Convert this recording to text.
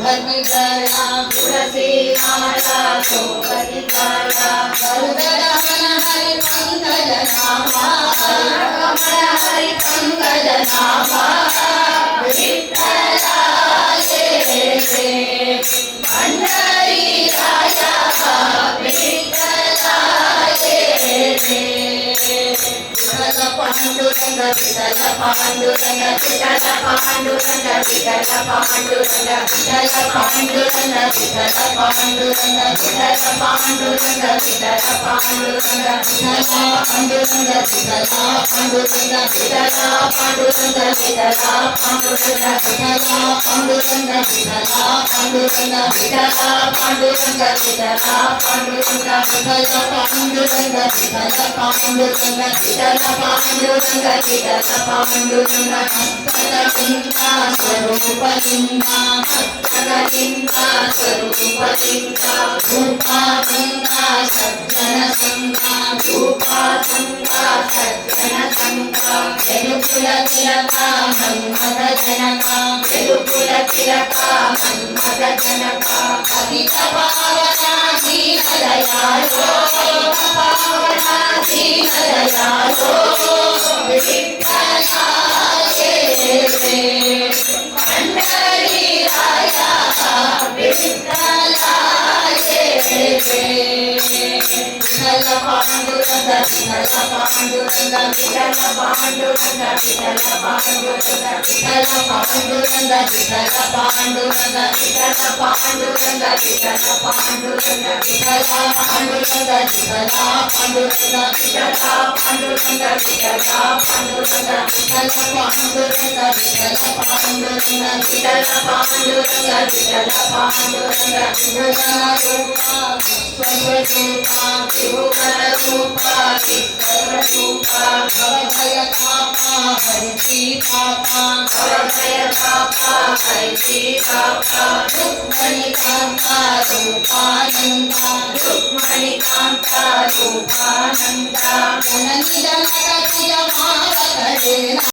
गला तुलसी माला सोपति गला गरुदन हरि पंकज नामा कमल हरि पंकज नामा विठ्ठला पंढरी राजा विठ्ठला पांडुरंग विठ्ठल पांडुरंग विठ्ठल पांडुरंग विठ्ठल पांडुरंग विठ्ठल पांडुरंग विठ्ठल पांडुरंग विठ्ठल पांडुरंग विठ्ठल पांडुरंग विठ्ठल पांडुरंग विठ्ठल पांडुरंग विठ्ठल पांडुरंग विठ्ठल पांडुरंग विठ्ठल पांडुरंग विठ्ठल पांडुरंग विठ्ठल पांडुरंग विठ्ठल पांडुरंग विठ्ठल पांडुरंग विठ्ठल पांडुरंग विठ्ठल पांडुरंग विठ्ठल पांडुरंग भक्तलिंगा स्वरूपलिंगा भक्तलिंगा स्वरूपलिंगा भूपालिंगा सज्जन संगा भूपालिंगा सज्जन संगा वेलुपुल तिलका मन्मथ जनका वेलुपुल तिलका मन्मथ जनका पतित पावना दीन दयालो पावना दीन दयालो विठ्ठला पंढरी राजा विठ्ठला विठ्ठल पांडुरंग विठ्ठल पांडुरंग विठ्ठल पांडुरंग विठ्ठल पांडुरंग विठ्ठल पांडुरंग विठ्ठल पांडुरंग विठ्ठल पांडुरंग विठ्ठल पांडुरंग विठ्ठल पांडुरंग विठ्ठल पांडुरंग विठ्ठल पांडुरंग विठ्ठल पांडुरंग विठ्ठल पांडुरंग विठ्ठल पांडुरंग विठ्ठल पांडुरंग विठ्ठल पांडुरंग रूपा स्वरूपा विभुकर रूपा विठ्ठल रूपा भवभय तापा हरिति तापा भवभय तापा हरिति तापा रुक्मणिकान्ता रूपानन्दा रुक्मणिकान्ता रूपानन्दा जननी जनक प्रिय मावतरे